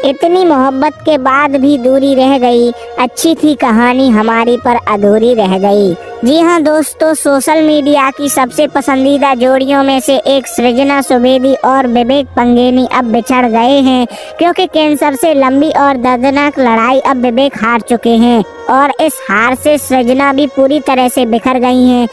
इतनी मोहब्बत के बाद भी दूरी रह गई, अच्छी थी कहानी हमारी पर अधूरी रह गई। जी हाँ दोस्तों, सोशल मीडिया की सबसे पसंदीदा जोड़ियों में से एक सृजना सुवेदी और विवेक पंगेनी अब बिछड़ गए हैं, क्योंकि कैंसर से लंबी और दर्दनाक लड़ाई अब विवेक हार चुके हैं और इस हार से सृजना भी पूरी तरह से बिखर गई हैं,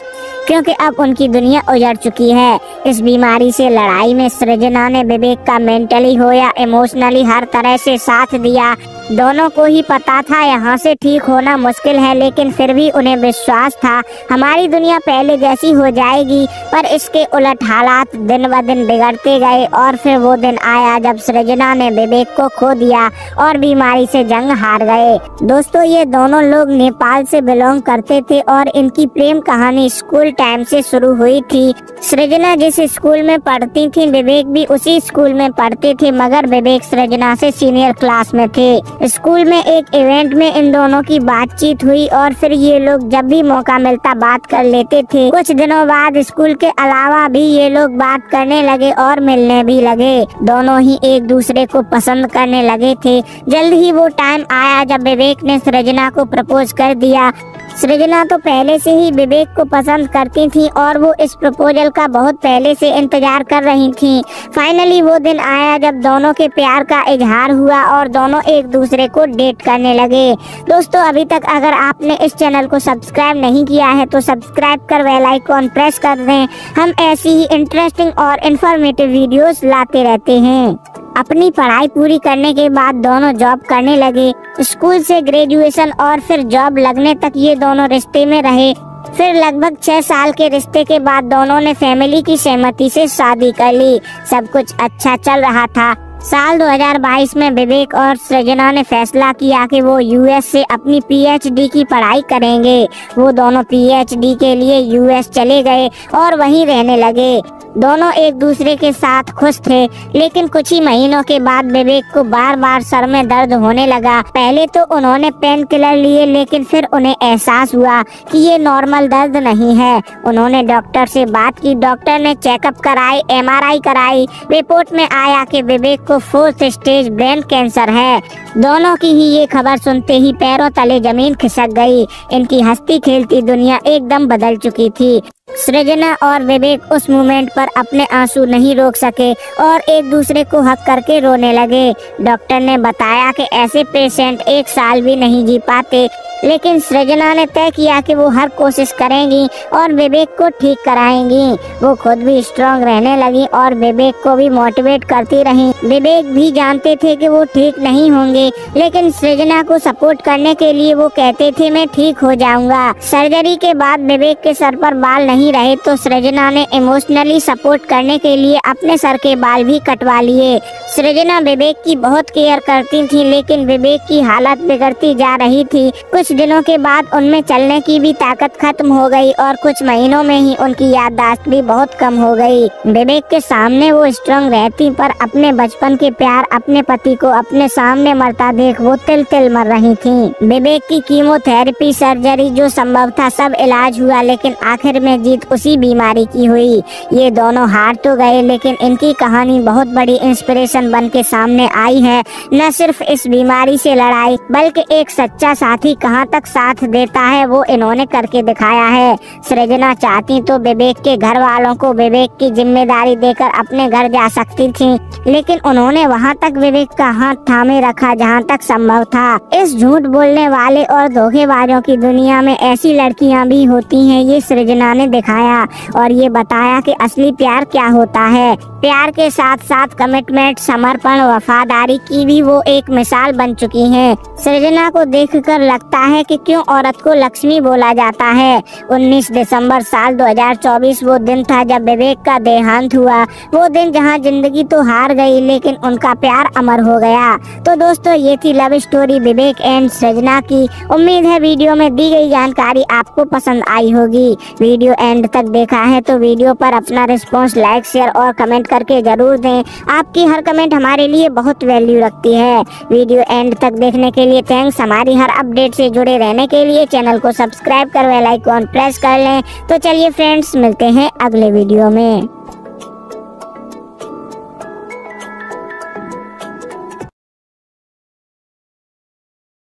क्योंकि अब उनकी दुनिया उजड़ चुकी है। इस बीमारी से लड़ाई में सृजना ने विवेक का मेंटली हो या इमोशनली हर तरह से साथ दिया। दोनों को ही पता था यहाँ से ठीक होना मुश्किल है, लेकिन फिर भी उन्हें विश्वास था हमारी दुनिया पहले जैसी हो जाएगी। पर इसके उलट हालात दिन ब दिन बिगड़ते गए और फिर वो दिन आया जब सृजना ने विवेक को खो दिया और बीमारी से जंग हार गए। दोस्तों, ये दोनों लोग नेपाल से बिलोंग करते थे और इनकी प्रेम कहानी स्कूल टाइम से शुरू हुई थी। सृजना जिस स्कूल में पढ़ती थी, विवेक भी उसी स्कूल में पढ़ते थे, मगर विवेक सृजना से सीनियर क्लास में थे। स्कूल में एक इवेंट में इन दोनों की बातचीत हुई और फिर ये लोग जब भी मौका मिलता बात कर लेते थे। कुछ दिनों बाद स्कूल के अलावा भी ये लोग बात करने लगे और मिलने भी लगे। दोनों ही एक दूसरे को पसंद करने लगे थे। जल्द ही वो टाइम आया जब विवेक ने सृजना को प्रपोज कर दिया। सृजना तो पहले से ही विवेक को पसंद करती थी और वो इस प्रपोजल का बहुत पहले से इंतजार कर रही थी। फाइनली वो दिन आया जब दोनों के प्यार का इजहार हुआ और दोनों एक दूसरे को डेट करने लगे। दोस्तों, अभी तक अगर आपने इस चैनल को सब्सक्राइब नहीं किया है तो सब्सक्राइब कर बेल आइकॉन प्रेस कर दें। हम ऐसी ही इंटरेस्टिंग और इन्फॉर्मेटिव वीडियोस लाते रहते हैं। अपनी पढ़ाई पूरी करने के बाद दोनों जॉब करने लगे। स्कूल से ग्रेजुएशन और फिर जॉब लगने तक ये दोनों रिश्ते में रहे। फिर लगभग 6 साल के रिश्ते के बाद दोनों ने फैमिली की सहमति से शादी कर ली। सब कुछ अच्छा चल रहा था। साल 2022 में विवेक और सृजना ने फैसला किया कि वो यूएस से अपनी पीएचडी की पढ़ाई करेंगे। वो दोनों पीएचडी के लिए यूएस चले गए और वहीं रहने लगे। दोनों एक दूसरे के साथ खुश थे, लेकिन कुछ ही महीनों के बाद विवेक को बार बार सर में दर्द होने लगा। पहले तो उन्होंने पेन किलर लिए, लेकिन फिर उन्हें एहसास हुआ कि ये नॉर्मल दर्द नहीं है। उन्होंने डॉक्टर से बात की। डॉक्टर ने चेकअप कराई, एमआरआई कराई। रिपोर्ट में आया कि विवेक को 4th स्टेज ब्रेन कैंसर है। दोनों की ही ये खबर सुनते ही पैरों तले जमीन खिसक गई। इनकी हंसती खेलती दुनिया एकदम बदल चुकी थी। सृजना और विवेक उस मोमेंट पर अपने आंसू नहीं रोक सके और एक दूसरे को हक करके रोने लगे। डॉक्टर ने बताया कि ऐसे पेशेंट 1 साल भी नहीं जी पाते, लेकिन सृजना ने तय किया कि वो हर कोशिश करेंगी और विवेक को ठीक कराएंगी। वो खुद भी स्ट्रांग रहने लगी और विवेक को भी मोटिवेट करती रहीं। विवेक भी जानते थे कि वो ठीक नहीं होंगे, लेकिन सृजना को सपोर्ट करने के लिए वो कहते थे मैं ठीक हो जाऊंगा। सर्जरी के बाद विवेक के सर पर बाल नहीं रहे तो सृजना ने इमोशनली सपोर्ट करने के लिए अपने सर के बाल भी कटवा लिए। सृजना विवेक की बहुत केयर करती थी, लेकिन विवेक की हालत बिगड़ती जा रही थी। कुछ दिनों के बाद उनमें चलने की भी ताकत खत्म हो गई और कुछ महीनों में ही उनकी याददाश्त भी बहुत कम हो गई। विवेक के सामने वो स्ट्रांग रहती, पर अपने बचपन के प्यार, अपने पति को अपने सामने मरता देख वो तिल तिल मर रही थी। विवेक की कीमोथेरेपी, सर्जरी जो संभव था सब इलाज हुआ, लेकिन आखिर में जीत उसी बीमारी की हुई। ये दोनों हार तो गए, लेकिन इनकी कहानी बहुत बड़ी इंस्पिरेशन बन के सामने आई है। न सिर्फ इस बीमारी से लड़ाई, बल्कि एक सच्चा साथी कहाँ तक साथ देता है वो इन्होंने करके दिखाया है। सृजना चाहती तो विवेक के घर वालों को विवेक की जिम्मेदारी देकर अपने घर जा सकती थी, लेकिन उन्होंने वहाँ तक विवेक का हाथ थामे रखा जहाँ तक संभव था। इस झूठ बोलने वाले और धोखेबाजों की दुनिया में ऐसी लड़कियाँ भी होती हैं, ये सृजना ने दिखाया और ये बताया कि असली प्यार क्या होता है। प्यार के साथ साथ कमिटमेंट, समर्पण, वफादारी की भी वो एक मिसाल बन चुकी हैं। सृजना को देखकर लगता है कि क्यों औरत को लक्ष्मी बोला जाता है। 19 दिसंबर साल 2024 वो दिन था जब विवेक का देहांत हुआ। वो दिन जहां जिंदगी तो हार गई, लेकिन उनका प्यार अमर हो गया। तो दोस्तों, ये थी लव स्टोरी विवेक एंड सृजना की। उम्मीद है वीडियो में दी गई जानकारी आपको पसंद आई होगी। वीडियो एंड तक देखा है तो वीडियो पर अपना रिस्पॉन्स लाइक, शेयर और कमेंट करके जरूर दें। आपकी हर कमेंट हमारे लिए बहुत वैल्यू रखती है। वीडियो एंड तक देखने के लिए थैंक्स। हमारी हर अपडेट से जुड़े रहने के लिए चैनल को सब्सक्राइब कर बेल आइकॉन प्रेस कर लें। तो चलिए फ्रेंड्स, मिलते हैं अगले वीडियो में।